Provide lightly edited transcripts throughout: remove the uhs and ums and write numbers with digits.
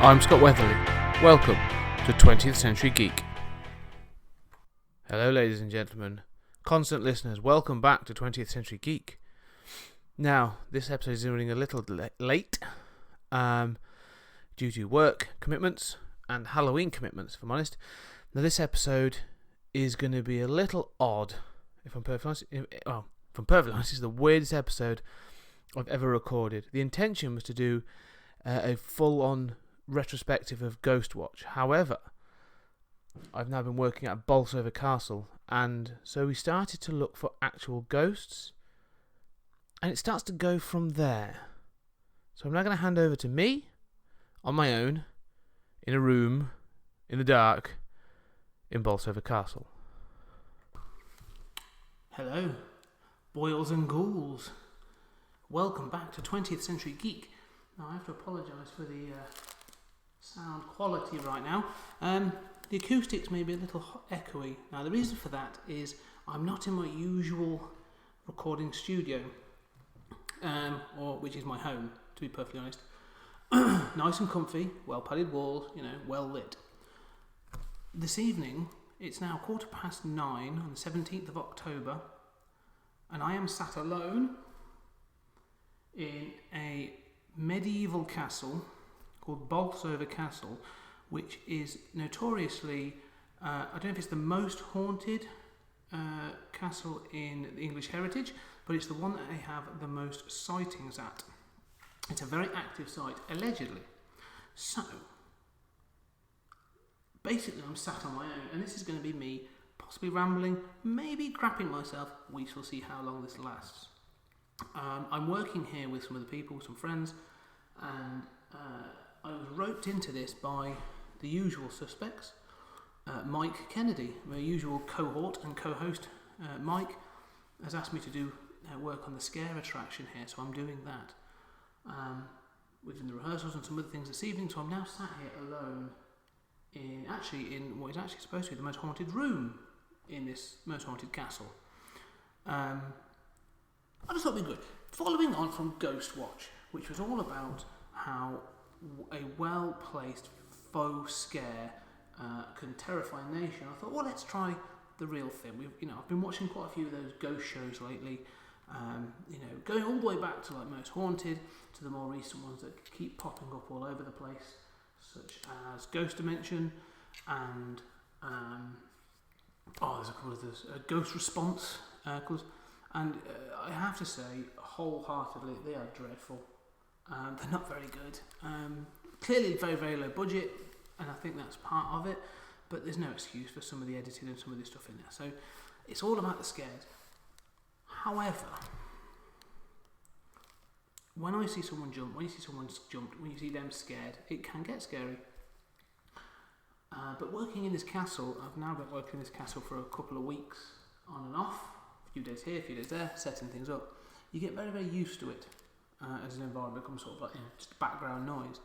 I'm Scott Weatherly. Welcome to 20th Century Geek. Hello, ladies and gentlemen. Constant listeners, welcome back to 20th Century Geek. Now, this episode is running a little late due to work commitments and Halloween commitments, if I'm honest. Now, this episode is going to be a little odd, if I'm perfectly honest. Well, if I'm perfectly honest, it's the weirdest episode I've ever recorded. The intention was to do a full-on retrospective of Ghostwatch. However, I've now been working at Bolsover Castle, and so we started to look for actual ghosts, and it starts to go from there. So I'm now going to hand over to me, on my own, in a room, in the dark, in Bolsover Castle. Hello, boils and ghouls. Welcome back to 20th Century Geek. Now I have to apologise for the sound quality right now. The acoustics may be a little echoey. Now the reason for that is I'm not in my usual recording studio, which is my home, to be perfectly honest. Nice and comfy, well padded walls, well lit. This evening, it's now 9:15 on the 17th of October, and I am sat alone in a medieval castle called Bolsover Castle, which is notoriously, I don't know if it's the most haunted castle in the English heritage, but it's the one that they have the most sightings at. It's a very active site, allegedly. So, basically I'm sat on my own, and this is going to be me possibly rambling, maybe crapping myself. We shall see how long this lasts. I'm working here with some of the people, some friends, and I was roped into this by the usual suspects. Mike Kennedy, my usual cohort and co-host, Mike, has asked me to do work on the scare attraction here, so I'm doing that. We've done the rehearsals and some other things this evening, so I'm now sat here alone in what is actually supposed to be the most haunted room in this most haunted castle. I just thought it'd be good. Following on from Ghostwatch, which was all about how a well-placed faux scare can terrify a nation, I thought, well, let's try the real thing. I've been watching quite a few of those ghost shows lately. Going all the way back to like Most Haunted to the more recent ones that keep popping up all over the place, such as Ghost Dimension and there's a couple of others, Ghost Response, and I have to say, wholeheartedly, they are dreadful. They're not very good. Clearly very, very low budget, and I think that's part of it, but there's no excuse for some of the editing and some of the stuff in there. So it's all about the scared. However, when I see someone jump, when you see someone jumped, when you see them scared, it can get scary. But working in this castle, I've now been working in this castle for a couple of weeks, on and off, a few days here, a few days there, setting things up. You get very, very used to it as an environment becomes sort of like just background noise.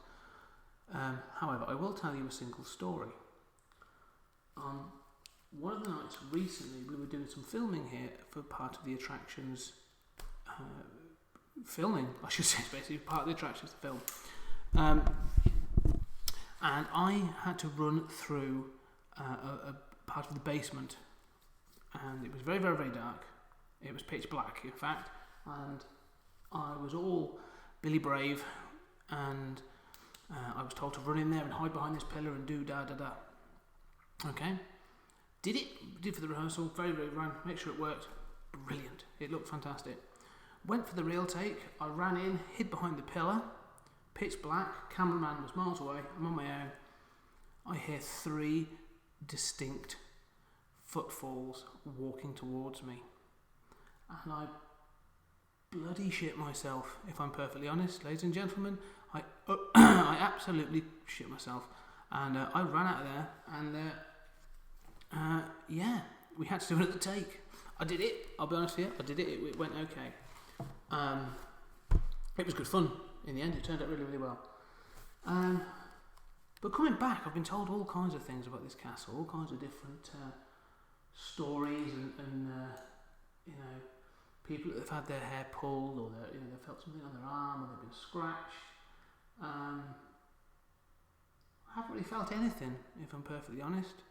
However, I will tell you a single story. One of the nights recently, we were doing some filming here for part of the attractions. Filming, I should say, basically part of the attractions to film. And I had to run through a part of the basement, and it was very, very, very dark. It was pitch black, in fact, and I was all Billy Brave, and I was told to run in there and hide behind this pillar and do da-da-da. Okay. Did for the rehearsal, very, very ran, make sure it worked. Brilliant. It looked fantastic. Went for the real take. I ran in, hid behind the pillar, pitch black, cameraman was miles away, I'm on my own. I hear 3 distinct footfalls walking towards me. And I bloody shit myself, if I'm perfectly honest, ladies and gentlemen. I absolutely shit myself. And I ran out of there, and we had to do another take. I did it, I'll be honest with you, I did it, it went okay. It was good fun in the end, it turned out really, really well. But coming back, I've been told all kinds of things about this castle, all kinds of different stories and people that have had their hair pulled, or they felt something on their arm, or they've been scratched. I haven't really felt anything, if I'm perfectly honest.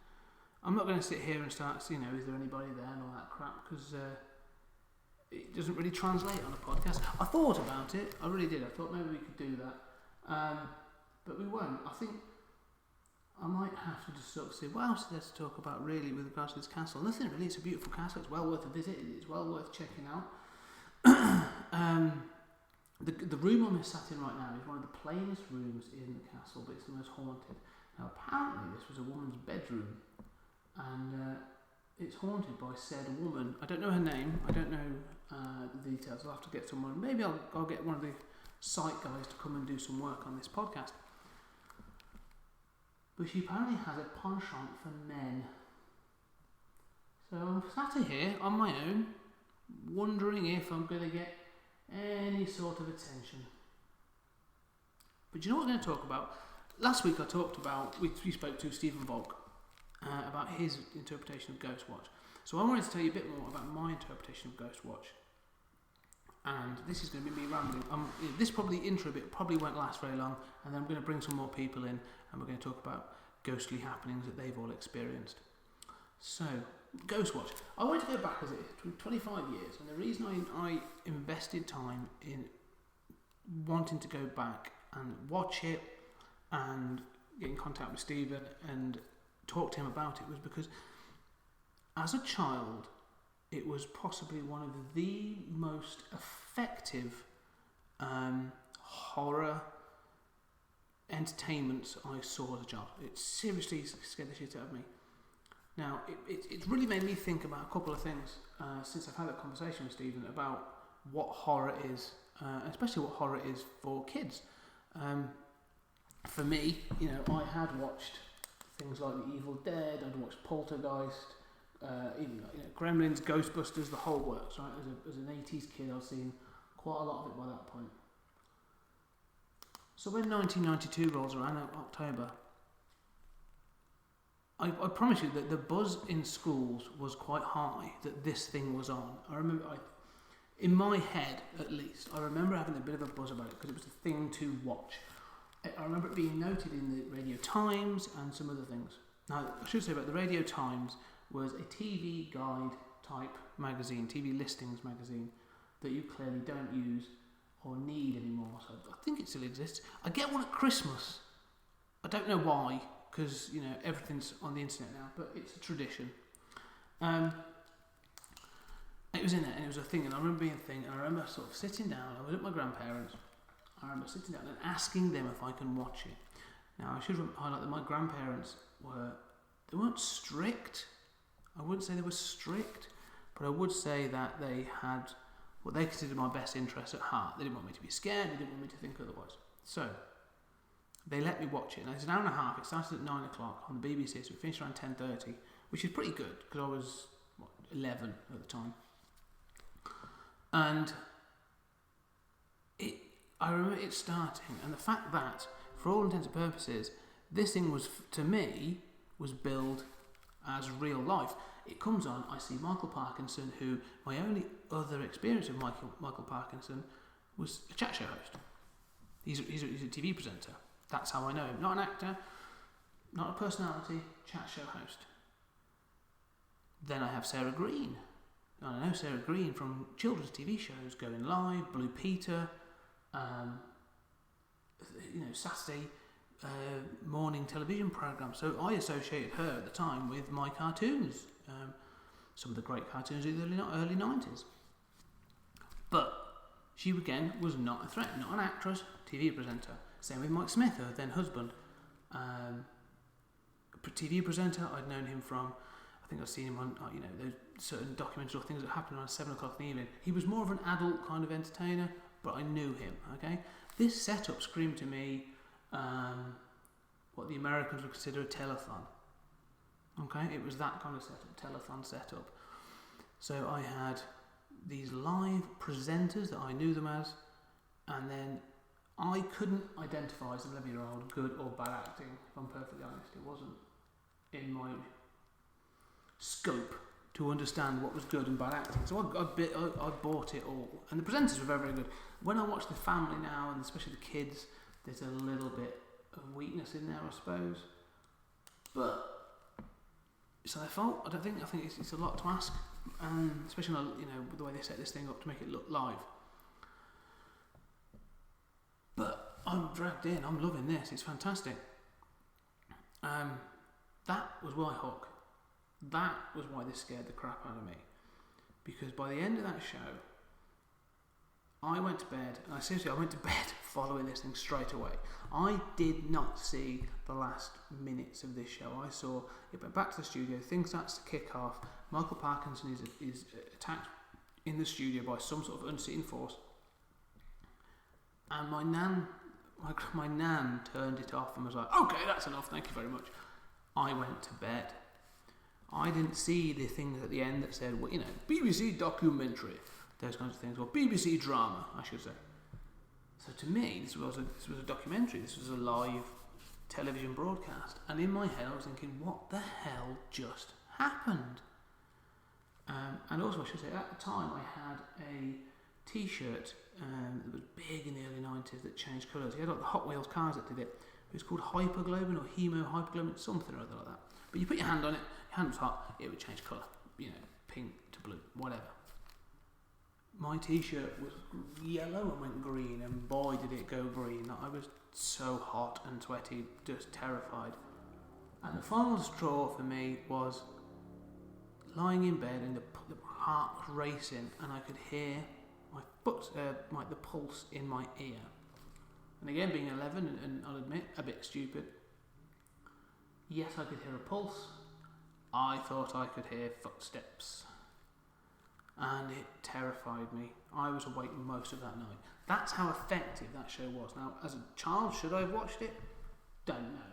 I'm not going to sit here and start, is there anybody there and all that crap, because it doesn't really translate on a podcast. I thought about it, I really did. I thought maybe we could do that, but we won't. I think I might have to just sort of say, what else is there to talk about really with regards to this castle? Nothing really. It's a beautiful castle. It's well worth a visit. It's well worth checking out. The room I'm sat in right now is one of the plainest rooms in the castle, but it's the most haunted. Now, apparently, this was a woman's bedroom, and it's haunted by said woman. I don't know her name. I don't know the details. I'll have to get someone. Maybe I'll get one of the site guys to come and do some work on this podcast. But she apparently has a penchant for men. So I'm sat here on my own, wondering if I'm going to get any sort of attention. But do you know what we're going to talk about? Last week I talked about, we spoke to Stephen Volk about his interpretation of Ghostwatch. So I wanted to tell you a bit more about my interpretation of Ghostwatch. And this is going to be me rambling. This intro bit probably won't last very long, and then I'm going to bring some more people in, and we're going to talk about ghostly happenings that they've all experienced. So, Ghostwatch. I wanted to go back 25 years, and the reason I invested time in wanting to go back and watch it and get in contact with Stephen and talk to him about it was because as a child, it was possibly one of the most effective horror entertainments I saw as a child. It seriously scared the shit out of me. Now, it really made me think about a couple of things since I've had that conversation with Stephen about what horror is, especially what horror is for kids. For me, I had watched things like The Evil Dead, I'd watched Poltergeist, even Gremlins, Ghostbusters, the whole works, right? As an 80s kid, I've seen quite a lot of it by that point. So when 1992 rolls around, October, I promise you that the buzz in schools was quite high that this thing was on. I remember, in my head at least, I remember having a bit of a buzz about it because it was a thing to watch. I remember it being noted in the Radio Times and some other things. Now, I should say about the Radio Times was a TV guide type magazine, TV listings magazine, that you clearly don't use or need anymore. So I think it still exists. I get one at Christmas. I don't know why, because everything's on the internet now, but it's a tradition. It was in there, and it was a thing, and I remember being a thing, and I remember sort of sitting down. I was at my grandparents. I remember sitting down and asking them if I can watch it. Now, I should highlight that my grandparents weren't strict. I wouldn't say they were strict, but I would say that they had what they considered my best interests at heart. They didn't want me to be scared. They didn't want me to think otherwise. So they let me watch it. And it's an hour and a half. It started at 9 o'clock on the BBC, so it finished around 10:30, which is pretty good because I was 11 at the time. And I remember it starting, and the fact that, for all intents and purposes, this thing was, to me, was billed as real life. It comes on, I see Michael Parkinson, who my only other experience of Michael Parkinson was a chat show host. He's a TV presenter. That's how I know him. Not an actor, not a personality, chat show host. Then I have Sarah Green. I know Sarah Green from children's TV shows, Going Live, Blue Peter, Saturday morning television programmes. So I associated her at the time with my cartoons, some of the great cartoons of the early 90s. But she again was not a threat, not an actress, TV presenter. Same with Mike Smith, her then husband, TV presenter. I'd known him from, I think I've seen him on those certain documentaries or things that happened around 7 o'clock in the evening. He was more of an adult kind of entertainer, but I knew him. Okay, this setup screamed to me what the Americans would consider a telethon. Okay, it was that kind of setup, telethon setup. So I had these live presenters that I knew them as, and then I couldn't identify as an 11-year-old good or bad acting, if I'm perfectly honest. It wasn't in my scope to understand what was good and bad acting. So I bought it all. And the presenters were very, very good. When I watch the family now, and especially the kids, there's a little bit of weakness in there, I suppose. But it's their fault. I think it's a lot to ask, especially with the way they set this thing up to make it look live. But I'm dragged in. I'm loving this. It's fantastic. That was why Hook. That was why this scared the crap out of me. Because by the end of that show, I went to bed, and I went to bed following this thing straight away. I did not see the last minutes of this show. I saw it went back to the studio, things starts to kick off, Michael Parkinson is attacked in the studio by some sort of unseen force, and my nan turned it off and was like, okay, that's enough, thank you very much. I went to bed. I didn't see the things at the end that said, well, BBC documentary, those kinds of things, or BBC drama, I should say. So to me, this was a documentary. This was a live television broadcast, and in my head, I was thinking, what the hell just happened? And also, I should say, at the time, I had a T-shirt that was big in the early 90s that changed colours. He had like the Hot Wheels cars that did it. It was called Hyperglobin or Hemo-Hyperglobin, something or other like that. But you put your hand on it, your hand was hot, it would change colour. Pink to blue, whatever. My T-shirt was yellow and went green, and boy did it go green. I was so hot and sweaty, just terrified. And the final straw for me was lying in bed, and the heart was racing, and I could hear the pulse in my ear. And again, being 11, and I'll admit, a bit stupid, yes, I could hear a pulse. I thought I could hear footsteps. And it terrified me. I was awake most of that night. That's how effective that show was. Now, as a child, should I have watched it? Don't know.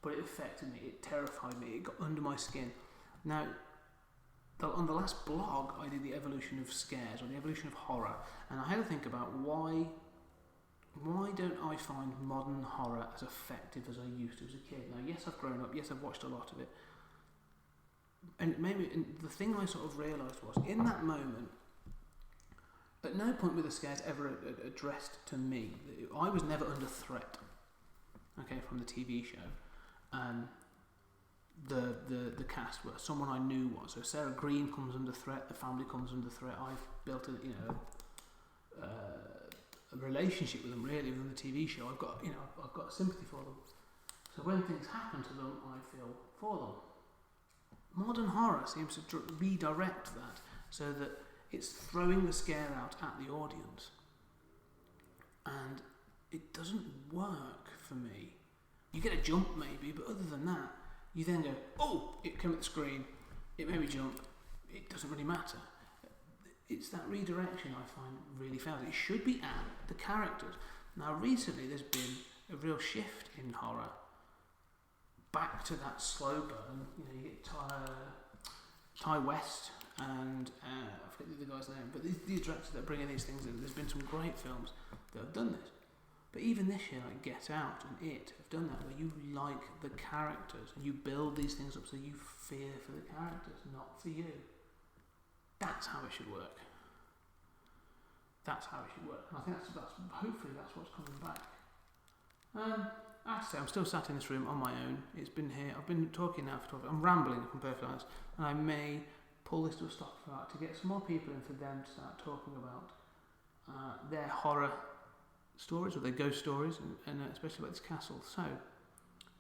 But it affected me. It terrified me. It got under my skin. Now, on the last blog, I did the evolution of scares, or the evolution of horror. And I had to think about why don't I find modern horror as effective as I used to as a kid? Now, yes, I've grown up. Yes, I've watched a lot of it. And the thing I sort of realised was, in that moment, at no point were the scares ever addressed to me. I was never under threat, okay, from the TV show. The cast were someone I knew was. So Sarah Green comes under threat, the family comes under threat. I've built a relationship with them, really, within the TV show. I've got sympathy for them. So when things happen to them, I feel for them. Modern horror seems to redirect that so that it's throwing the scare out at the audience. And it doesn't work for me. You get a jump maybe, but other than that, you then go, oh, it came at the screen, it made me jump, it doesn't really matter. It's that redirection I find really fails. It should be at the characters. Now recently there's been a real shift in horror back to that slow burn. You get Ty West and I forget the guy's name, but these directors that are bringing these things in, there's been some great films that have done this. But even this year, like Get Out and It have done that, where you like the characters and you build these things up so you fear for the characters, not for you. That's how it should work. That's how it should work. And I think that's hopefully that's what's coming back. I have to say, I'm still sat in this room on my own. It's been here. I've been talking now for 12. I'm rambling, if I'm perfectly honest. And I may pull this to a stop for that to get some more people in for them to start talking about their horror stories or their ghost stories, and especially about this castle. So,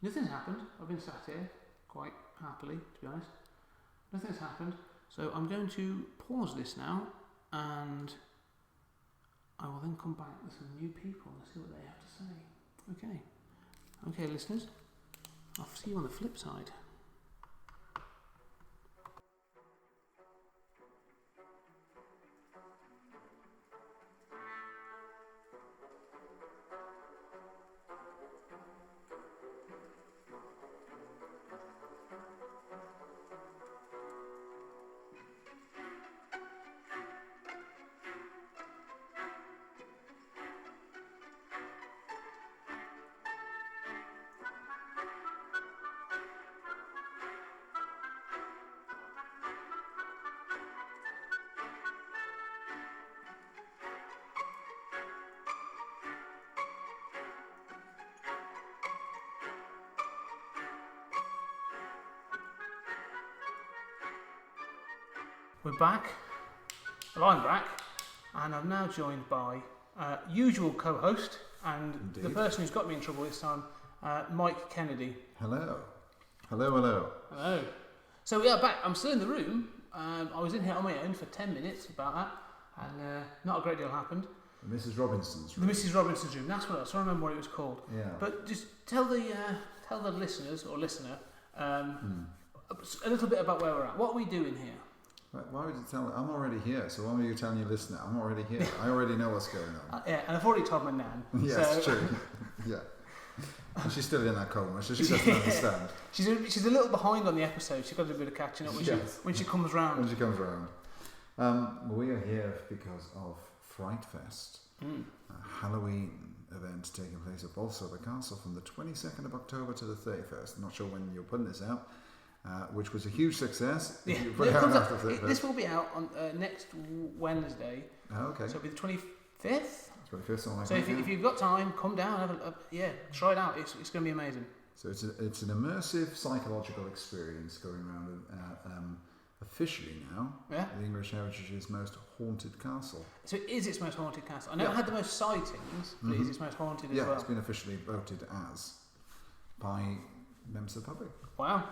nothing's happened. I've been sat here quite happily, to be honest. Nothing's happened. So I'm going to pause this now, and I will then come back with some new people and see what they have to say. Okay, listeners, I'll see you on the flip side. We're back. Well, I'm back, and I'm now joined by usual co-host and Indeed. the person who's got me in trouble this time, Mike Kennedy. Hello. Hello. Hello. So we are back. I'm still in the room. I was in here on my own for 10 minutes about that, and not a great deal happened. Mrs. Robinson's room. The Mrs. Robinson's room. That's what I was trying to remember what it was called. Yeah. But just tell the listeners or listener a little bit about where we're at. What are we doing here? Why would you tell? I'm already here, so why are you telling your listener? I'm already here. I already know what's going on. Yeah, and I've already told my nan. Yes, true. Yeah. And she's still in that coma, so she doesn't understand. She's a little behind on the episode. She's got a bit of catching up when she comes round. When she comes round. We are here because of Fright Fest, a Halloween event taking place at Bolsover Castle from the 22nd of October to the 31st. I'm not sure when you're putting this out, which was a huge success. Yeah. You put it out after 31st. This will be out on next Wednesday. Oh, okay. So it'll be the 25th. 25th, something like So that. if you've got time, come down, try it out. It's going to be amazing. So it's an immersive psychological experience going around officially now. Yeah. The English Heritage's most haunted castle. So it is its most haunted castle. I know it had the most sightings, but it is its most haunted as well. Yeah, it's been officially voted as by members of the public. Wow.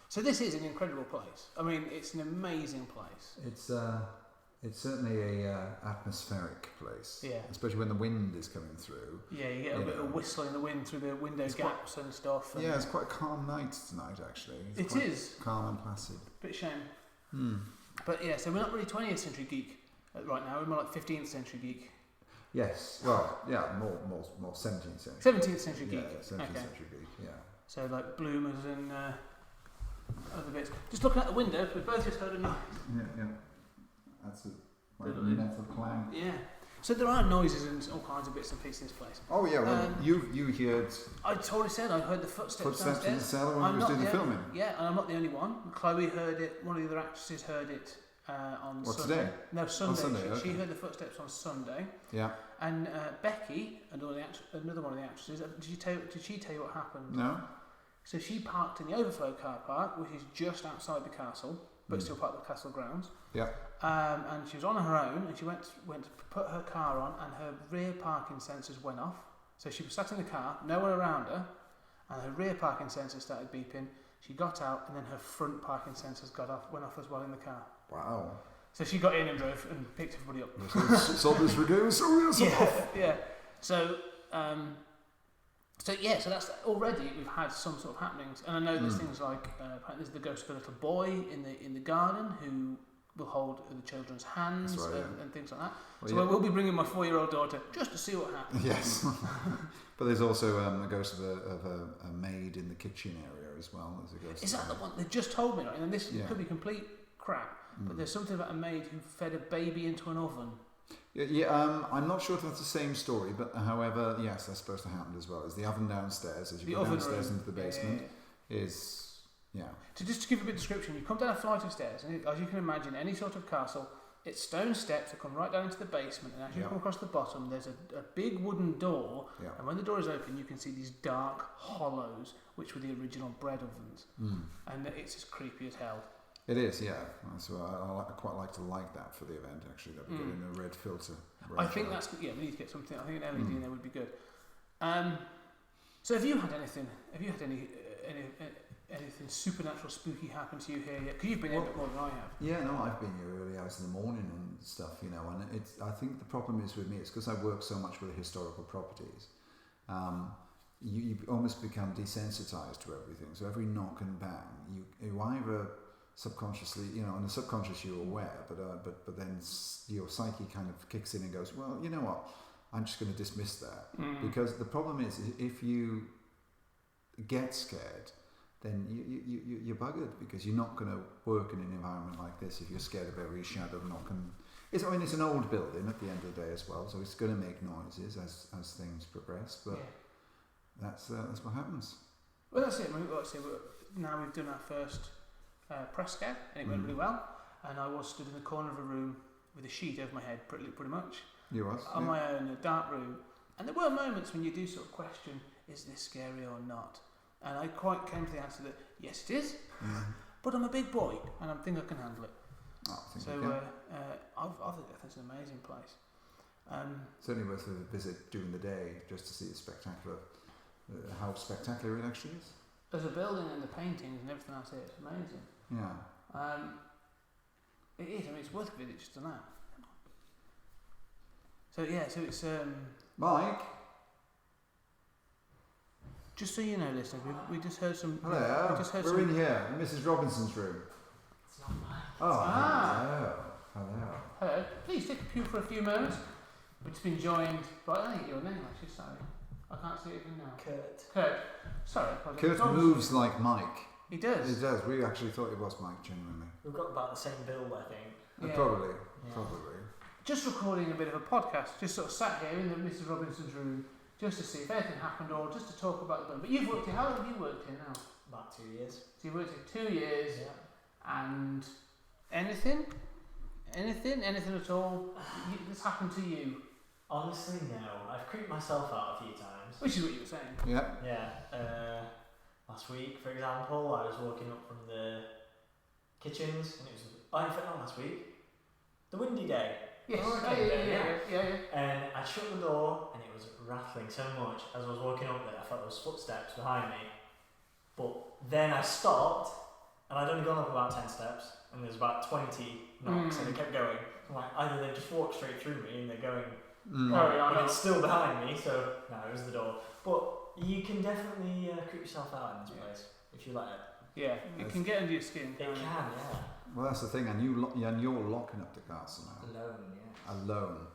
So this is an incredible place. I mean, it's an amazing place. It's certainly a atmospheric place. Yeah. Especially when the wind is coming through. Yeah, you get a bit of whistling in the wind through the window gaps and stuff. And it's quite a calm night tonight, actually. It is calm and placid. Bit shame. But yeah, so we're not really 20th century geek right now. We're more like 15th century geek. Yes. Well, yeah, more 17th century. 17th century geek. Yeah, 17th century geek. Yeah. So like bloomers and other bits. Just looking out the window, we both just heard a noise. Yeah. That's a metal clang. Yeah. So there are noises and all kinds of bits and pieces in this place. Oh yeah, well you heard. I already said I heard the footsteps in the downstairs. cellar when we was doing the filming. Yeah, and I'm not the only one. Chloe heard it. One of the other actresses heard it on Sunday. Today? No, Sunday. Sunday, She okay. heard the footsteps on Sunday. Yeah. And Becky, another one of the actresses, did she tell you what happened? No. So she parked in the overflow car park, which is just outside the castle, but still part of the castle grounds. Yeah. And she was on her own, and she went to put her car on, and her rear parking sensors went off. So she was sat in the car, no one around her, and her rear parking sensors started beeping. She got out, and then her front parking sensors went off as well in the car. Wow. So she got in and drove and picked everybody up. So this reduce. Yeah. So that's already we've had some sort of happenings, and I know there's things like there's the ghost of a little boy in the garden who will hold the children's hands and things like that. Well, so I will be bringing my 4-year-old daughter just to see what happens. Yes. But there's also a ghost of a maid in the kitchen area as well. There's a ghost. Is that the one they just told me? Right, and this could be complete crap. But there's something about a maid who fed a baby into an oven. Yeah, I'm not sure if that's the same story, but however, yes, that's supposed to happen as well. Is the oven downstairs as you go downstairs into the basement is. So just to give you a bit of description, you come down a flight of stairs, and as you can imagine, any sort of castle, it's stone steps that come right down into the basement, and as you come across the bottom, there's a big wooden door, and when the door is open, you can see these dark hollows, which were the original bread ovens, and it's as creepy as hell. It is, yeah. So I quite like that for the event, actually, that we get in a red filter. I think that's, we need to get something, I think an LED in there would be good. So have you had anything supernatural spooky happen to you here yet? Because you've been here a bit more than I have. Yeah, no, I've been here early hours in the morning and stuff, and I think the problem is with me, it's because I work so much with historical properties. You almost become desensitized to everything. So every knock and bang, you either subconsciously, on the subconscious you're aware, but then your psyche kind of kicks in and goes, well, you know what, I'm just going to dismiss that. Because the problem is, if you get scared, then you're buggered, because you're not going to work in an environment like this if you're scared of every shadow knocking. It's an old building at the end of the day as well, so it's going to make noises as things progress, but that's what happens. Well, that's it. Now we've done our first press scan, and it went really well, and I was stood in the corner of a room with a sheet over my head, pretty much. You was? On my own, in a dark room, and there were moments when you do sort of question, is this scary or not? And I quite came to the answer that yes, it is. But I'm a big boy, and I think I can handle it. Oh, I think So we can. I think it's an amazing place. Certainly worth a visit during the day just to see how spectacular it actually is. There's a building and the paintings and everything else here. It's amazing. Yeah. It is. I mean, it's worth a visit just to that. So yeah. So it's Mike. just so you know, listeners, we just heard some. Hello. We just heard We're in here, in Mrs. Robinson's room. It's not mine. Oh, Ah. hello. Hello. Please take a pew for a few moments. We've just been joined by, I think your name actually, sorry. I can't see it even now. Kurt. Sorry. Kurt moves like Mike. He does. He does. We actually thought it was Mike, genuinely. We've got about the same build, I think. Yeah. Probably. Yeah. Probably. Just recording a bit of a podcast, just sort of sat here in the Mrs. Robinson's room, just to see if anything happened or just to talk about the building. But you've worked here, how long have you worked here now? About 2 years. So you've worked here 2 years, Yeah. and anything at all that's happened to you? Honestly, no. I've creeped myself out a few times. Which is what you were saying. Yeah. Yeah. Last week, for example, I was walking up from the kitchens, and it was. In fact, not last week. The windy day. Yes. Oh, Oh, okay, yeah. And I shut the door, and it was rattling so much as I was walking up there. I felt those footsteps behind me. But then I stopped, and I'd only gone up about 10 steps, and there's about 20 knocks, and it kept going. I'm like, either they just walked straight through me, and they're going. But it's still behind me, so no, it was the door. But you can definitely creep yourself out in this place if you let it. Yeah, it can get under your skin. It can, yeah. Well, that's the thing, and you're locking up the castle now. Alone, yeah. Alone.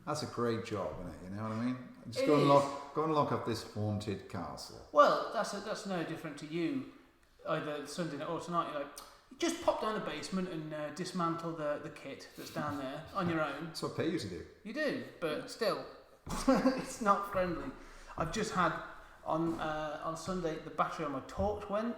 That's a great job, isn't it? You know what I mean? Just It go and is. lock up this haunted castle. Well, that's no different to you. Either Sunday night or tonight, you're like, you just pop down the basement and dismantle the kit that's down there on your own. That's what I pay you to do. You do, but still, it's not friendly. I've just had on Sunday the battery on my torch went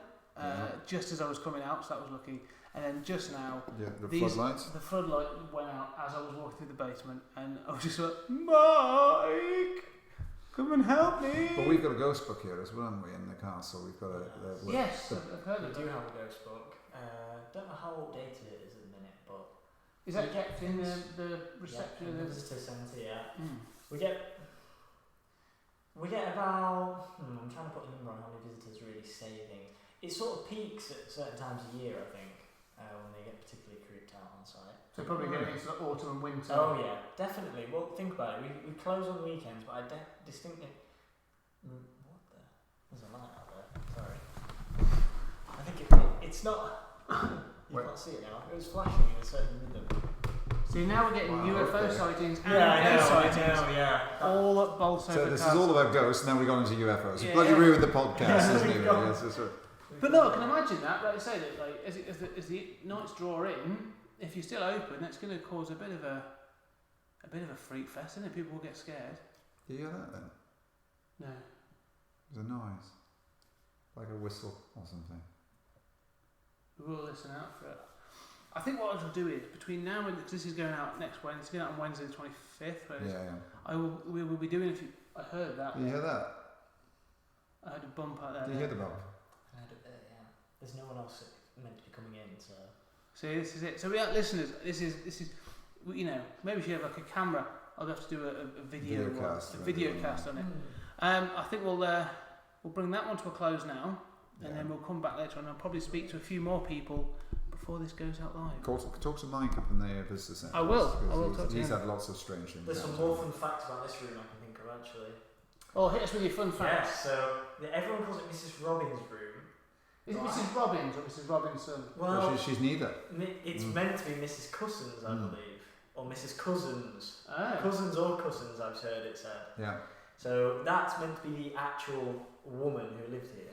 just as I was coming out, so that was lucky. And then just now, Yeah, floodlights. the floodlight went out as I was walking through the basement, and I was just like, Mike, come and help me. But we've got a ghost book here as well, haven't we, in the castle? We've got Yes, I've heard We of do it. have a ghost book. Don't know how updated it is at the minute, but Is that kept in the reception in of the the... visitor centre, yeah. Mm. We get about. I'm trying to put a number on how many visitors really say things. It sort of peaks at certain times of year, I think, when they get particularly creeped out on site. So probably going into the autumn and winter. Oh yeah, definitely. Well, think about it. We close on weekends, but I distinctly. What the? There's a light out there. Sorry. I think it's not. You Wait. can't see it now. It was flashing in a certain rhythm. See, now we're getting Wow, UFO okay. sightings and Yeah, I know, ghost sightings. yeah. All at Bolsover So this is Castle. all about ghosts, now we've gone into UFOs. Yeah. You bloody ruined the podcast, isn't it? We've Really? gone- Yes, that's right. But no, I can imagine that. Like I say, that like as the nights draw in, if you're still open, that's going to cause a bit of a freak fest, isn't it? People will get scared. Do you hear that then? No. There's a noise. Like a whistle or something. We will listen out for it. I think what I'll do is between now and because this is going out next Wednesday, it's going out on Wednesday the 25th. Yeah. We will be doing. I heard that. Do you hear that? I heard a bump out there. Do you hear the bump? I heard it there, yeah. There's no one else meant to be coming in, so. See, this is it. So we are listeners. This is. You know, maybe we should have like a camera. I'll have to do a video cast on it. I think we'll bring that one to a close now, and then we'll come back later on. I'll probably speak to a few more people before this goes out live. Talk to Mike up in the visitor centre. I will talk to He's him. had lots of strange things. There's some happen. more fun facts about this room I can think of, actually. Oh, hit us with your fun Yeah, facts. so everyone calls it Mrs. Robbins' room. Is it Mrs. Robbins or Mrs. Robinson? Well, she's neither. it's meant to be Mrs. Cousins, I believe. Or Mrs. Cousins. Oh. Cousins or Cousins, I've heard it said. Yeah. So that's meant to be the actual woman who lived here.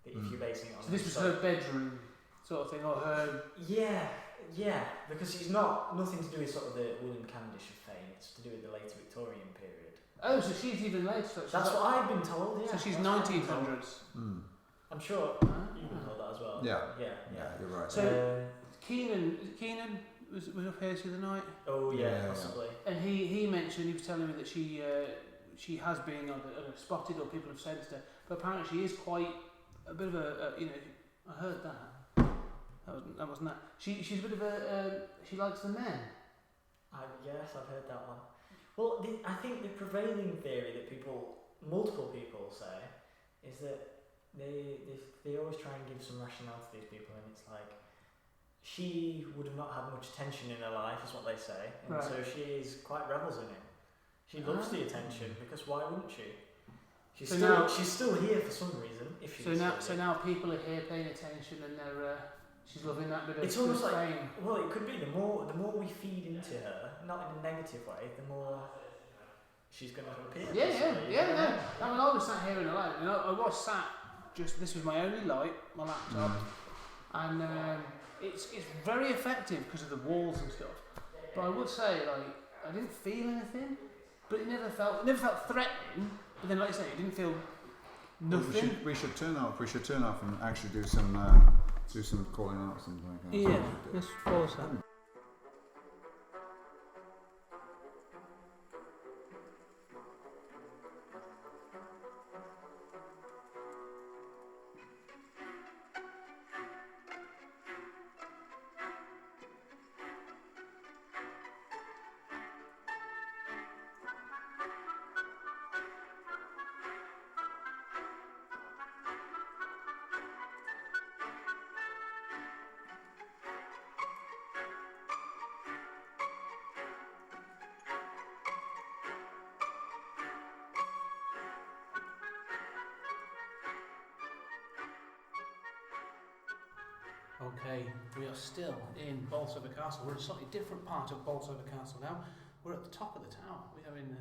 If you're basing it on. So this was her bedroom, sort of thing, or her. Yeah, because she's nothing to do with sort of the William Cavendish of fame. It's to do with the later Victorian period. Oh, so she's even later. So she's That's like- what I've been told. Yeah. So she's That's what I've been told. 1900s. I'm sure Ah. you've been told that as well. Yeah. Yeah. You're right. So Keenan was up here the other night, Oh yeah, Yeah. possibly. and he mentioned, he was telling me that she has been spotted, or people have sensed her, but apparently she is quite a bit of a I heard that. That wasn't that. She's a bit of a. She likes the men. Yes, I've heard that one. Well, I think the prevailing theory that multiple people say, is that they always try and give some rationale to these people, and it's like she would have not had much attention in her life, is what they say, and so she quite revels in it. She loves the attention because why wouldn't she? She's still here for some reason. So now people are here paying attention, and she's loving that bit of. It's almost like fame. Well, it could be the more we feed into her, not in a negative way, the more she's going to appear. Yeah. I mean, I was sat here in a light. I was sat. This was my only light, my laptop, and it's very effective because of the walls and stuff. But I would say, like, I didn't feel anything, but it never felt threatening. But then, like I say, it didn't feel nothing. We should turn off and actually do some calling out or something like that. Yeah, let's pause that. Okay, we are still in Bolsover Castle. We're in a slightly different part of Bolsover Castle now. We're at the top of the tower. We are in the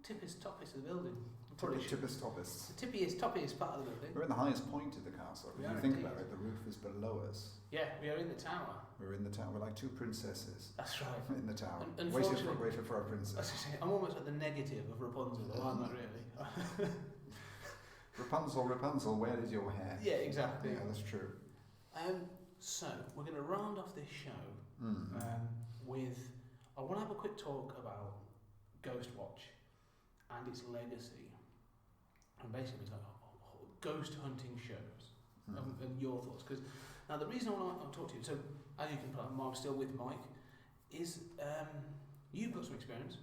toppiest of the building. Toppiest. The toppiest part of the building. We're in the highest point of the castle. If you think about it, the roof is below us. Yeah, we are in the tower. We're in the tower. We're like two princesses. That's right. In the tower. Unfortunately, waiting for our princess. I'm almost at the negative of Rapunzel, aren't I, really? Rapunzel, where is your hair? Yeah, exactly. Yeah, that's true. So, we're going to round off this show with... I want to have a quick talk about Ghostwatch and its legacy. And basically it's like ghost hunting shows and your thoughts. Because now the reason I want to talk to you, so as you can tell, I'm still with Mike, is you've got some experience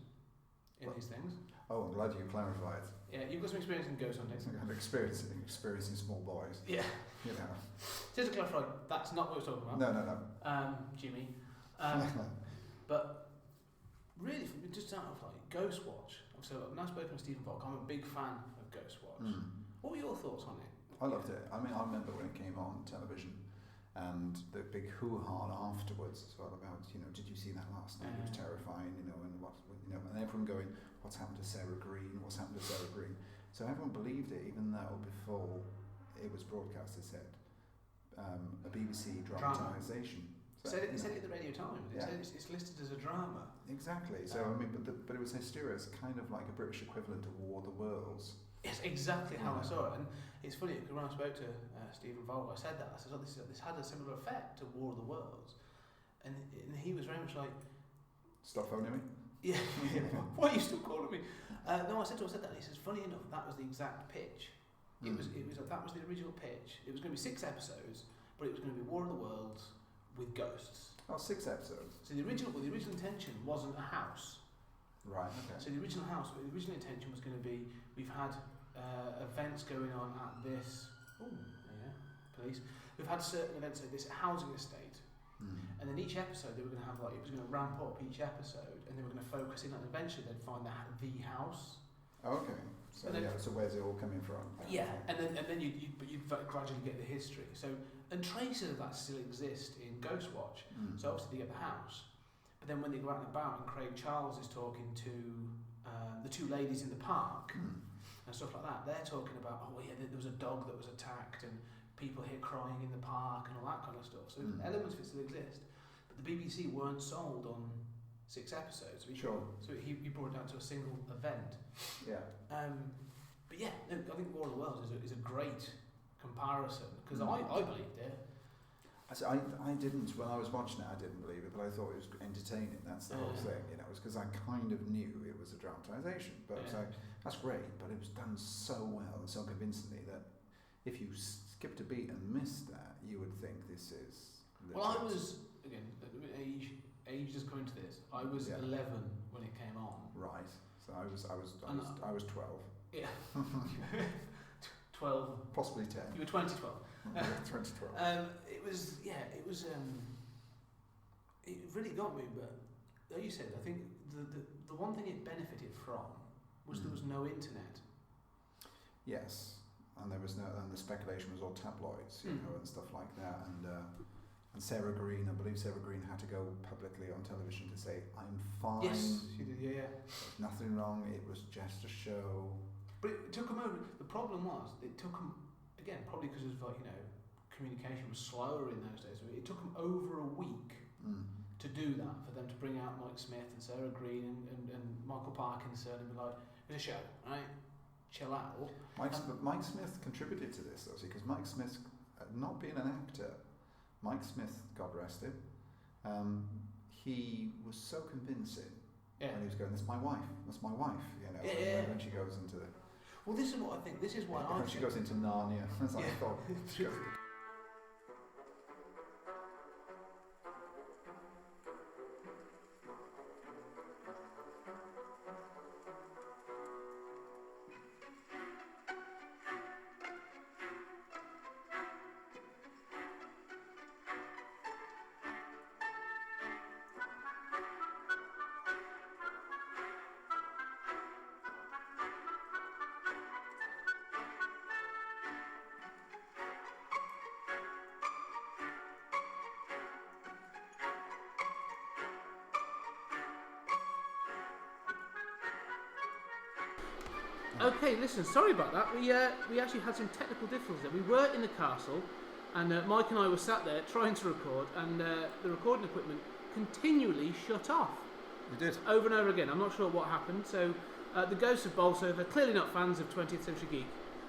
in these things. Oh, I'm glad you clarified. Yeah, you've got some experience in ghost hunting. I have experience in small boys. Yeah. You know. Just to clarify, that's not what we're talking about. No. Jimmy. But really, just out of like Ghostwatch. So I've now spoken to Stephen Falk. I'm a big fan of Ghostwatch. What were your thoughts on it? I loved it. I mean, I remember when it came on television, and the big hoo-ha afterwards as well about, did you see that last night? It was terrifying, and and everyone going, what's happened to Sarah Green? What's happened to Sarah Green? So everyone believed it, even though before it was broadcast, it said a BBC dramatisation. So, it said it at the Radio Times. It said it's listed as a drama. Exactly. So I mean, but it was hysteria. It's kind of like a British equivalent of War of the Worlds. It's exactly how I saw it, and it's funny because when I spoke to Stephen Volk, I said that. I said, "Oh, this had a similar effect to War of the Worlds," and he was very much like, "Stop phoning me." Yeah. Why are you still calling me? No, I said that. And he says, "Funny enough, that was the exact pitch. It was that was the original pitch. It was going to be 6 episodes, but it was going to be War of the Worlds with ghosts." Oh, 6 episodes. So the original intention wasn't a house. Right. Okay. So the original intention was going to be, we've had events going on at this. Police. We've had certain events at this housing estate, and then each episode they were going to have it was going to ramp up each episode, and they were going to focus in, and eventually they'd find the house. Okay. So so where's it all coming from? Yeah, and then you gradually get the history. So and traces of that still exist in Ghostwatch. So obviously they get the house, but then when they go out and about and Craig Charles is talking to the 2 ladies in the park and stuff like that, they're talking about there was a dog that was attacked and people here crying in the park and all that kind of stuff. So elements of it still exist, but the BBC weren't sold on 6 episodes. So he brought it down to a single event. Yeah. But yeah, I think War of the Worlds is a great comparison because I believed it. I didn't, when I was watching it, I didn't believe it, but I thought it was entertaining. That's the whole thing, It's because I kind of knew it was a dramatisation, but it was like, that's great, but it was done so well and so convincingly that if you skipped a beat and missed that, you would think this is Well, I was, again, age just coming to this. I was 11 when it came on. Right. So I was 12. Yeah. 12. Possibly 10. You were 2012. 2012. It really got me, but like you said, I think the one thing it benefited from was there was no internet. Yes, and there was no, and the speculation was all tabloids, and stuff like that, and Sarah Green, I believe Sarah Green had to go publicly on television to say, "I'm fine." Yes, she did. Yeah. There's nothing wrong. It was just a show. But it took them over. The problem was it took them again, probably because of communication was slower in those days. It took them over a week to do that, for them to bring out Mike Smith and Sarah Green and Michael Parkinson and be like, "It's a show, right? Chill out." Mike Smith contributed to this, though, because Mike Smith, not being an actor, Mike Smith, God rest him, he was so convincing when he was going, that's my wife, when she goes into the... Well, this is what I think, this is why when she goes into Narnia, as I thought. Okay, listen, sorry about that. We actually had some technical difficulties. We were in the castle, and Mike and I were sat there trying to record, and the recording equipment continually shut off. You did? Over and over again. I'm not sure what happened. So the ghosts of Bolsover, clearly not fans of 20th Century Geek.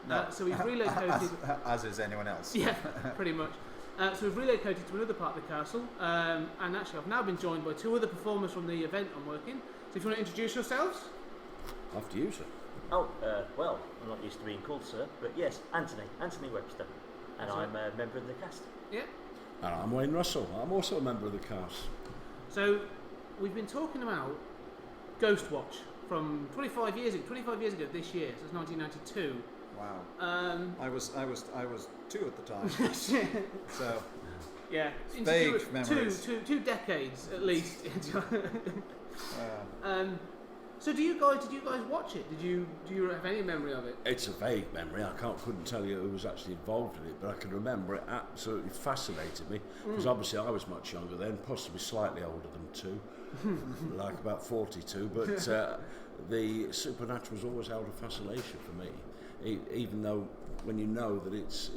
No. So we've relocated... as is anyone else. Yeah, pretty much. So we've relocated to another part of the castle, and actually I've now been joined by two other performers from the event I'm working. So if you want to introduce yourselves? After you, sir. Oh, well, I'm not used to being called sir, but yes, Anthony Webster, and I'm a member of the cast. Yeah. And I'm Wayne Russell. I'm also a member of the cast. So we've been talking about Ghostwatch from 25 years ago this year, so it's 1992. Wow. I was 2 at the time. So yeah, vague memories. Two decades at least. So did you guys watch it? Do you have any memory of it? It's a vague memory. I couldn't tell you who was actually involved in it, but I can remember it absolutely fascinated me, because obviously I was much younger then, possibly slightly older than 2, like about 42, but the supernatural has always held a fascination for me, even though when you know that it's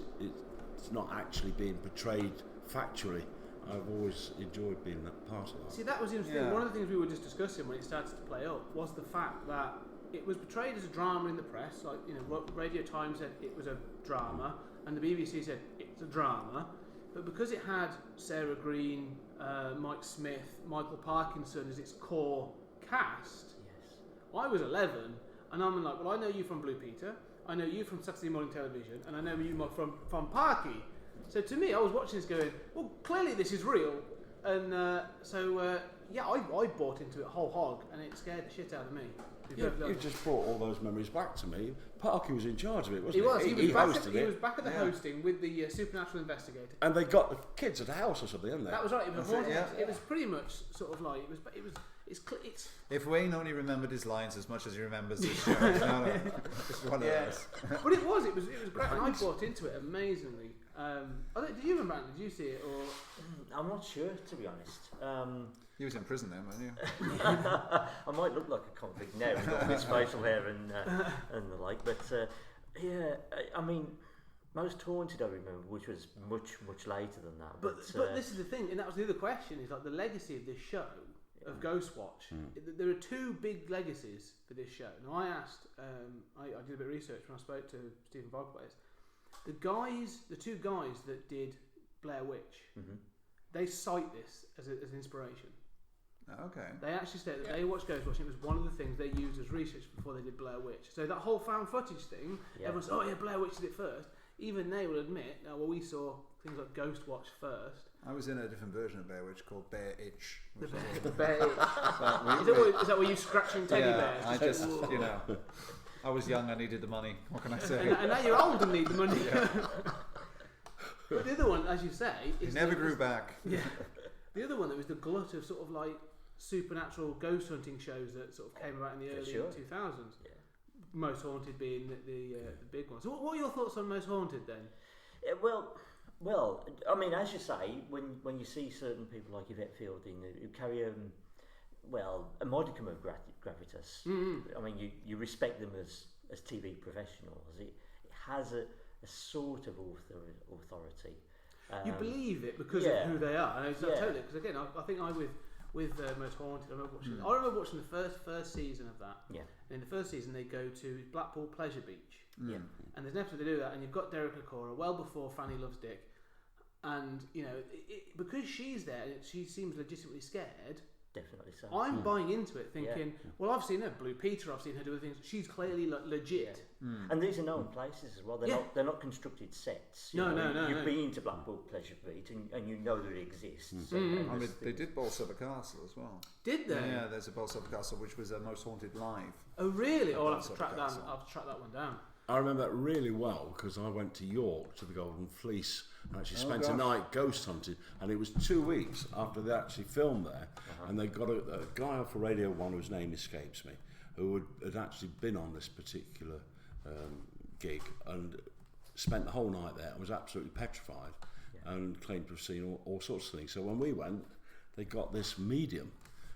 not actually being portrayed factually. I've always enjoyed being that part of that. See, that was interesting. Yeah. One of the things we were just discussing when it started to play up was the fact that it was portrayed as a drama in the press. Like, Radio Times said it was a drama, and the BBC said it's a drama. But because it had Sarah Green, Mike Smith, Michael Parkinson as its core cast, I was 11, and I'm like, well, I know you from Blue Peter, I know you from Saturday Morning Television, and I know you from Parky. So to me, I was watching this going, well, clearly this is real. And I bought into it whole hog, and it scared the shit out of me. You just brought all those memories back to me. Parky was in charge of it, wasn't he? He was back at the hosting with the supernatural investigator. And they got the kids at the house or something, didn't they? That was right. It was it was pretty much sort of like it's. If Wayne only remembered his lines as much as he remembers his show, it's one of those. But it was great, and I bought into it amazingly. Did you remember it? Did you see it? Or I'm not sure, to be honest. You was in prison then, weren't you? I might look like a convict now with all this facial hair and the like, but I mean, Most Haunted I remember, which was much later than that. But this is the thing, and that was the other question, is like the legacy of this show, of Ghostwatch. There are two big legacies for this show. Now I asked, I did a bit of research when I spoke to Stephen Vogtways. The two guys that did Blair Witch, they cite this as an inspiration. Okay. They actually said that they watched Ghostwatch, and it was one of the things they used as research before they did Blair Witch. So that whole found footage thing, everyone said, oh yeah, Blair Witch did it first. even they will admit, well, we saw things like Ghostwatch first. I was in a different version of Bear Witch called Bear Itch. The bear itch. Is that where you scratching teddy bears? I just, I was young, I needed the money. What can I say? And now you're old and need the money. But the other one, as you say, is never grew back. Yeah. The other one that was the glut of sort of like supernatural ghost hunting shows that sort of came about in the early 2000s. Yeah. Most Haunted being the big one. So what are your thoughts on Most Haunted then? Yeah, well, I mean, as you say, when you see certain people like Yvette Fielding who carry a modicum of gravitas, I mean, you respect them as TV professionals. It has a sort of authority. You believe it because of who they are. And totally, because again, I think with Most Haunted, I remember watching the first season of that. Yeah. And in the first season, they go to Blackpool Pleasure Beach. Yeah. And there's an episode they do that, and you've got Derek Acora well before Fanny Loves Dick, and because she's there, she seems legitimately scared. Definitely so. I'm buying into it, thinking, well, I've seen her, Blue Peter, I've seen her do other things. She's clearly legit. Yeah. And these are known places as well. They're not constructed sets. No. You've been to Blackpool Pleasure Beach and you know that it exists. I mean, they did Bolsover Castle as well. Did they? Yeah, there's a Bolsover Castle which was Most Haunted live. Oh, really? I'll have to track that one down. I remember that really well because I went to York to the Golden Fleece and actually spent a night ghost hunting, and it was 2 weeks after they actually filmed there, and they got a guy off of Radio 1 whose name escapes me, who had actually been on this particular gig and spent the whole night there and was absolutely petrified and claimed to have seen all sorts of things. So when we went, they got this medium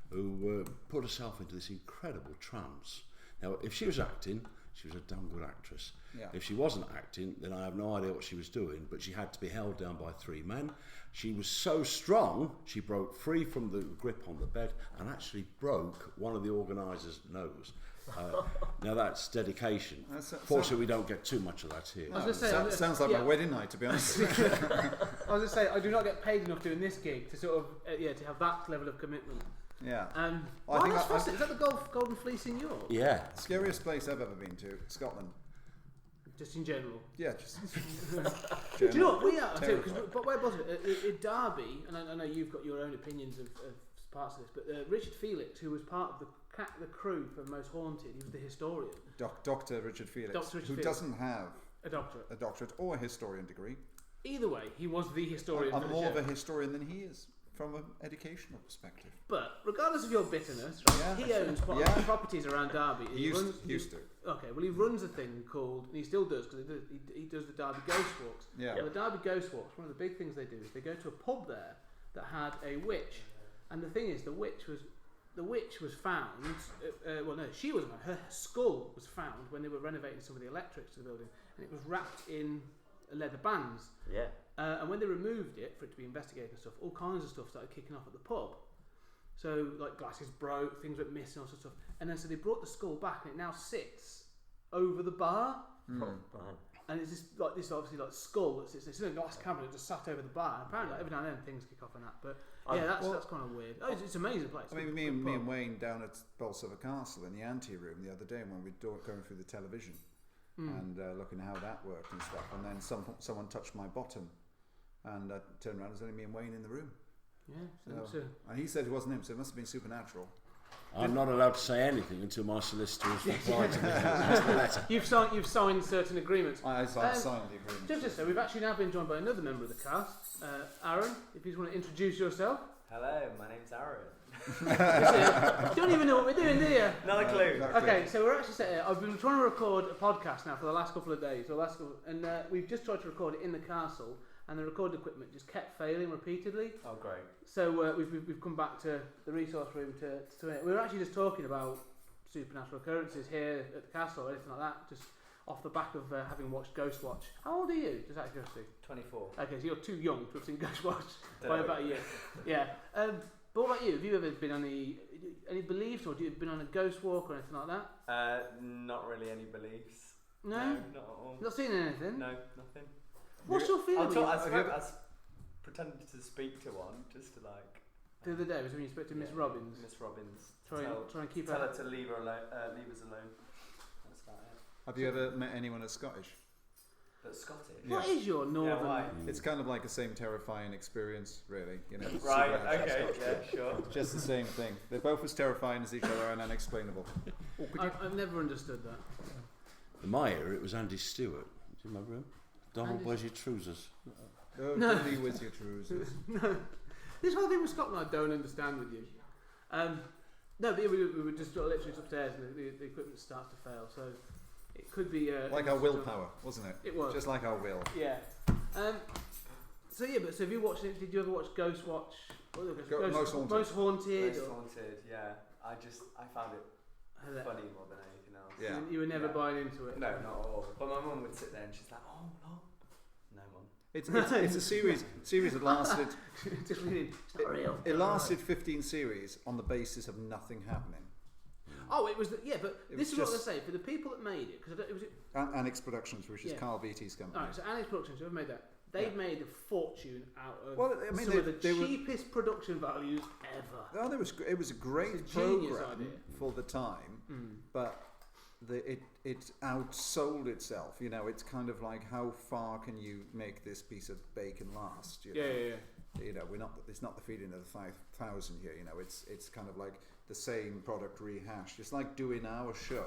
who put herself into this incredible trance. Now, if she was acting, she was a damn good actress. Yeah. If she wasn't acting, then I have no idea what she was doing, but she had to be held down by 3 men. She was so strong, she broke free from the grip on the bed and actually broke one of the organisers' nose. Now that's dedication. Fortunately, we don't get too much of that here. Sounds like my wedding night, to be honest. I was going to say, I do not get paid enough doing this gig to sort of, to have that level of commitment. Yeah. I think that's fascinating. Is that the Golden Fleece in York? Yeah. Scariest place I've ever been to, Scotland. Just in general? Yeah, just Do you know what? We are, too, but where was it? In Derby, and I know you've got your own opinions of parts of this, but Richard Felix, who was part of the crew for Most Haunted, he was the historian. Dr. Richard Felix, who doesn't have a doctorate or a historian degree. Either way, he was the historian. I'm more of a historian than he is, from an educational perspective. But regardless of your bitterness, he owns quite a lot of properties around Derby. He used to. Okay, well, he runs a thing called, and he still does, because he does the Derby Ghost Walks. Yeah. Well, the Derby Ghost Walks, one of the big things they do is they go to a pub there that had a witch, and the thing is, the witch was found. She wasn't found. Her skull was found when they were renovating some of the electrics to the building, and it was wrapped in leather bands. Yeah. And when they removed it for it to be investigated and stuff, all kinds of stuff started kicking off at the pub. So, like, glasses broke, things went missing, all sorts of stuff. And then so they brought the skull back, and it now sits over the bar. And it's this obviously like skull that sits. It's in a glass cabinet just sat over the bar. And apparently, every now and then things kick off on that. But that's kind of weird. It's an amazing place. I mean, me and Wayne down at Bolsover Castle in the ante room the other day when we were going through the television and looking at how that worked and stuff. And then someone touched my bottom. And I turned around, there's only me and Wayne in the room. Yeah, so. And he said it wasn't him, so it must have been supernatural. I'm not allowed to say anything until my solicitor has replied to the letter. You've signed certain agreements. I signed the agreement. Just so we've actually now been joined by another member of the cast, Aaron. If you just want to introduce yourself. Hello, my name's Aaron. You don't even know what we're doing, do you? Not a clue. Exactly. Okay, so we're actually sitting here. I've been trying to record a podcast now for the last couple of days, and we've just tried to record it in the castle. And the recording equipment just kept failing repeatedly. Oh, great. So we've come back to the resource room to it. We were actually just talking about supernatural occurrences here at the castle or anything like that, just off the back of having watched Ghostwatch. How old are you? Just out of curiosity. 24. Okay, so you're too young to have seen Ghostwatch by about a year. Yeah. But what about you? Have you ever been on any beliefs, or have you been on a ghost walk or anything like that? Not really any beliefs. No? No, not at all. Not seen anything? No, nothing. What's your feeling? I pretended to speak to one just to like. The other day was when you spoke to Miss Robbins. Miss Robbins. Try and keep tell her to leave us alone. That's about it. Have you ever met anyone as Scottish? But Scottish. What is your northern? why? It's kind of like the same terrifying experience, really. You know. Right. supernatural Okay. Scottish. Yeah. Sure. It's just the same thing. They're both as terrifying as each other and unexplainable. I've never understood that. In my era, it was Andy Stewart. Do you remember him? Donald, Andy- where's your trousers? Oh, No. Dilly with your trousers. No, this whole thing with Scotland I don't understand with you. No, but we were just literally upstairs and the equipment starts to fail, so it could be Like our willpower, wasn't it? It was. Just like our will. Yeah. So have you watched it? Did you ever watch Ghostwatch? Most Haunted. Most Haunted. Most Haunted. Yeah. I found it funny more than anything else. Yeah. You were never Yeah. buying into it. No, not at all. But my mum would sit there and she's like, "Oh no, no, mum." It's a series that lasted. Just reading. It's not real. It lasted 15 series on the basis of nothing happening. Oh, it was but It this was is what I just- say for the people that made it because it was. Annex Productions, which is Yeah. Carl Beatty's company. Alright, so Annie's Productions, whoever made that, they've Yeah. made a fortune out of Well, I mean, some of the they were- cheapest production values ever. Oh, it was a great It's a genius program idea. for the time, but it outsold itself. You know, it's kind of like how far can you make this piece of bacon last? You know? Yeah. You know, it's not the feeding of the 5,000 here. You know, it's kind of like the same product rehashed. It's like doing our show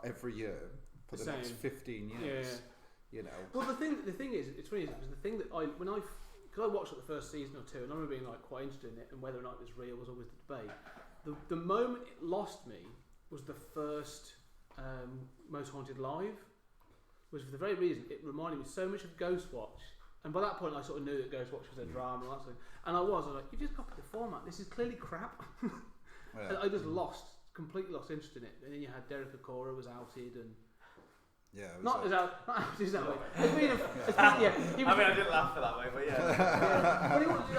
every year for the next Same. 15 years. Yeah. You know, Well, the thing is, it's funny because the thing that because I watched it the first season or two, and I remember being like quite interested in it, and whether or not it was real was always the debate. The moment it lost me was the first Most Haunted Live, was for the very reason it reminded me so much of Ghostwatch, and by that point I sort of knew that Ghostwatch was a drama and that sort of thing. And I was like, you just copied the format. This is clearly crap. yeah. And I just completely lost interest in it. And then you had Derek Okora was outed and. Yeah, it was Not a- as out as that way. It's been he I was, mean, I didn't laugh for that way, but yeah.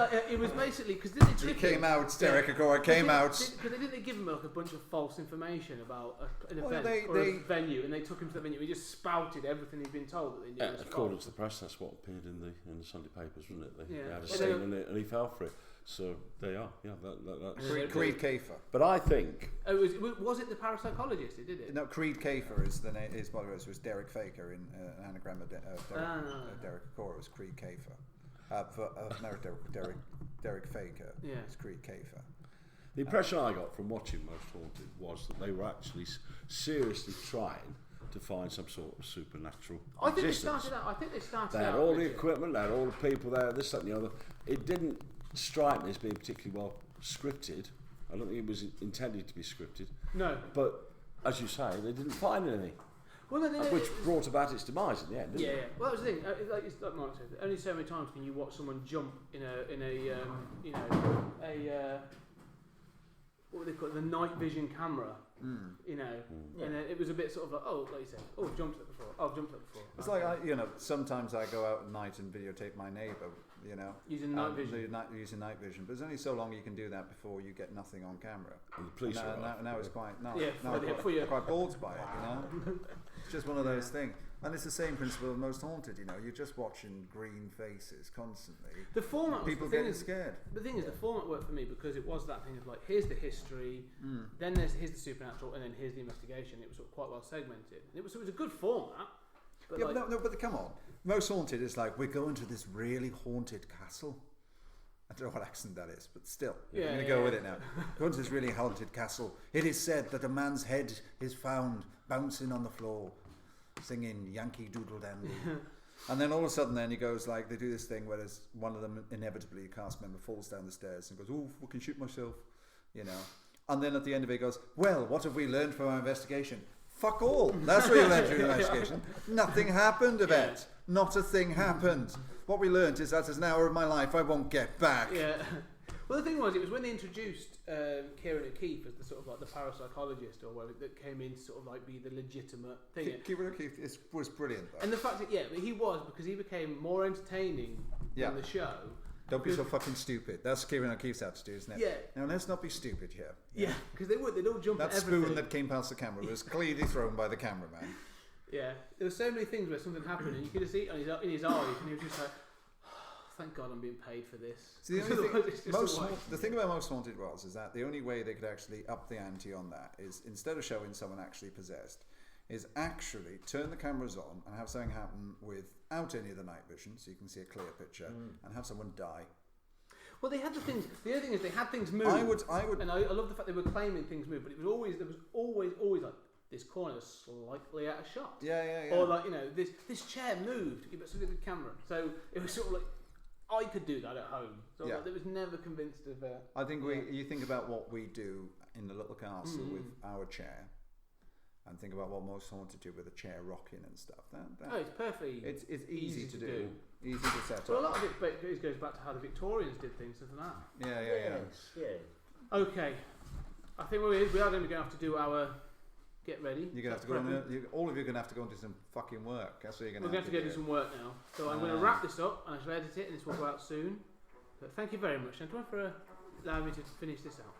but it was basically because didn't He trick came him? out, Derek Agora came out. Because they didn't give him like a bunch of false information about an Well, event or they- a venue, and they took him to the venue. He just spouted everything he'd been told that they knew was According false. to the press, that's what appeared in the Sunday papers, wasn't it? They Yeah. had a But statement and he fell for it. So they are, yeah. That's. Creed Kafer. But I think Oh, was it the parapsychologist who did it? No, Creed Kafer is the name. His brother was Derek Faker in an anagram of Derek Agora was Creed Kafer. Derek Faker Yeah. is Creed Kafer. the impression I got from watching Most Haunted was that they were actually seriously trying to find some sort of supernatural I think existence. they started They had out all with the it. equipment, they had all the people there, this, that and the other. It didn't strike me as being particularly well scripted. I don't think it was intended to be scripted. No. But, as you say, they didn't find anything. Well, no, Which brought about its demise in the end, didn't Yeah, it? yeah. Well, that was the thing. It's like Mark said. Only so many times can you watch someone jump in a what would they call it? The night vision camera. You know, and it was a bit sort of like, oh, like you said, oh, I've jumped it before. Oh, I've jumped it before. It's like sometimes I go out at night and videotape my neighbour. You know, Using night vision. Using night vision, but there's only so long you can do that before you get nothing on camera. And the police now, arrived. now it's quite now, Yeah, now I'm for you. quite bored by it. You know, it's just one of those things. And it's the same principle of Most Haunted. You know, you're just watching green faces constantly. The format. People the thing getting is, scared. The thing is, the format worked for me because it was that thing of like, here's the history, then here's the supernatural, and then here's the investigation. It was sort of quite well segmented. And it was a good format. But Yeah, like, but come on. Most Haunted is like, we're going to this really haunted castle. I don't know what accent that is, but still, Yeah, I'm going to yeah, go yeah. with it now. Going to this really haunted castle. It is said that a man's head is found bouncing on the floor, singing Yankee Doodle Dandy. And then all of a sudden, then he goes like, they do this thing where there's one of them, inevitably, a cast member falls down the stairs and goes, "Oh, fucking shoot myself," you know. And then at the end of it, he goes, "Well, what have we learned from our investigation?" Fuck all. That's what you learned from your investigation. Nothing happened, Yvette. Not a thing happened. What we learned is that as an hour of my life I won't get back. yeah. Well, the thing was, it was when they introduced Kieran O'Keefe as the sort of like the parapsychologist or whatever that came in to sort of like be the legitimate thing. Kieran O'Keefe was brilliant, though. And the fact that he was, because he became more entertaining in the show. Don't be so fucking stupid. That's Kieran O'Keefe's attitude, isn't it? Yeah. Now let's not be stupid here. Yeah, because they'd all jump That at everything. spoon that came past the camera was clearly thrown by the cameraman. Yeah, there were so many things where something happened and you could see it in his eyes, and he was just like, "Thank God I'm being paid for this." See, the, only Otherwise it's thing, just a the thing about Most Haunted is that the only way they could actually up the ante on that is instead of showing someone actually possessed, is actually turn the cameras on and have something happen without any of the night vision, so you can see a clear picture, and have someone die. Well, they had the things. The other thing is they had things move. I would, and I love the fact they were claiming things move, but there was always like this corner was slightly out of shot. Yeah. Or like this chair moved. But so did the camera. So it was sort of like I could do that at home. So Yeah. like, I was never convinced of. I think you think about what we do in the little castle with our chair, and think about what most haunted do with a chair rocking and stuff. It's perfectly. It's easy to do, easy to set So a up. lot of it goes back to how the Victorians did things, doesn't that? Yeah. Yeah. Okay, I think we are going to have to do our get ready. You're gonna have to go. All of you are gonna have to go and do some fucking work. That's what you're gonna. We're going to have to go do some work now. So I'm going to wrap this up and I shall edit it, and this will go out soon. But thank you very much, gentlemen, for allowing me to finish this out.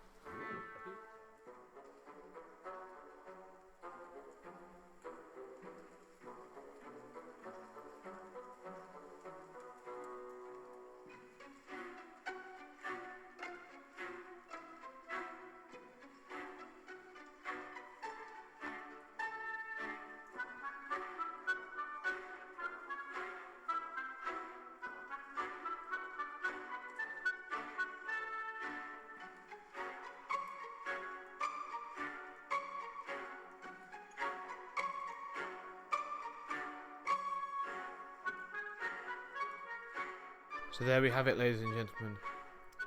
So there we have it, ladies and gentlemen.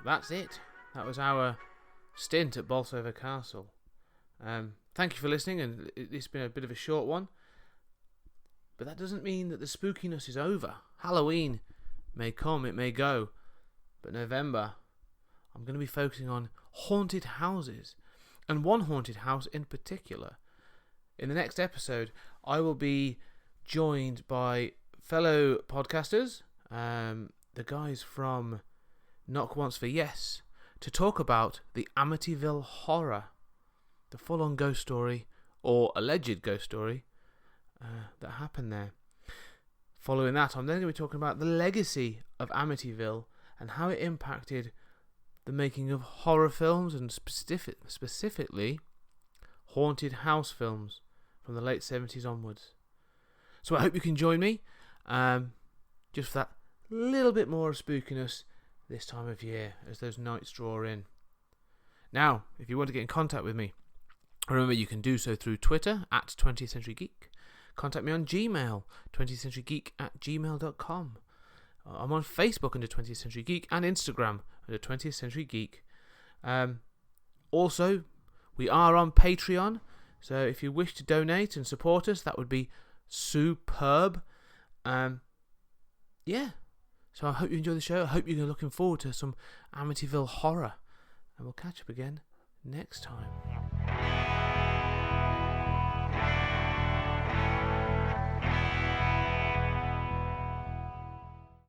That's it. That was our stint at Bolsover Castle. Thank you for listening, and it's been a bit of a short one. But that doesn't mean that the spookiness is over. Halloween may come, it may go. But November, I'm going to be focusing on haunted houses. And one haunted house in particular. In the next episode, I will be joined by fellow podcasters, the guys from Knock Once for Yes, to talk about the Amityville Horror, the full-on ghost story, or alleged ghost story, that happened there. Following that, I'm then going to be talking about the legacy of Amityville and how it impacted the making of horror films, and specifically haunted house films from the late 70s onwards. So I hope you can join me, just for that little bit more of spookiness this time of year as those nights draw in. Now, if you want to get in contact with me, remember you can do so through Twitter at 20th Century Geek. Contact me on Gmail, 20thcenturygeek@gmail.com. I'm on Facebook under 20th Century Geek and Instagram under 20th Century Geek. Also, we are on Patreon, so if you wish to donate and support us, that would be superb. Yeah. So I hope you enjoy the show. I hope you're looking forward to some Amityville horror. And we'll catch up again next time.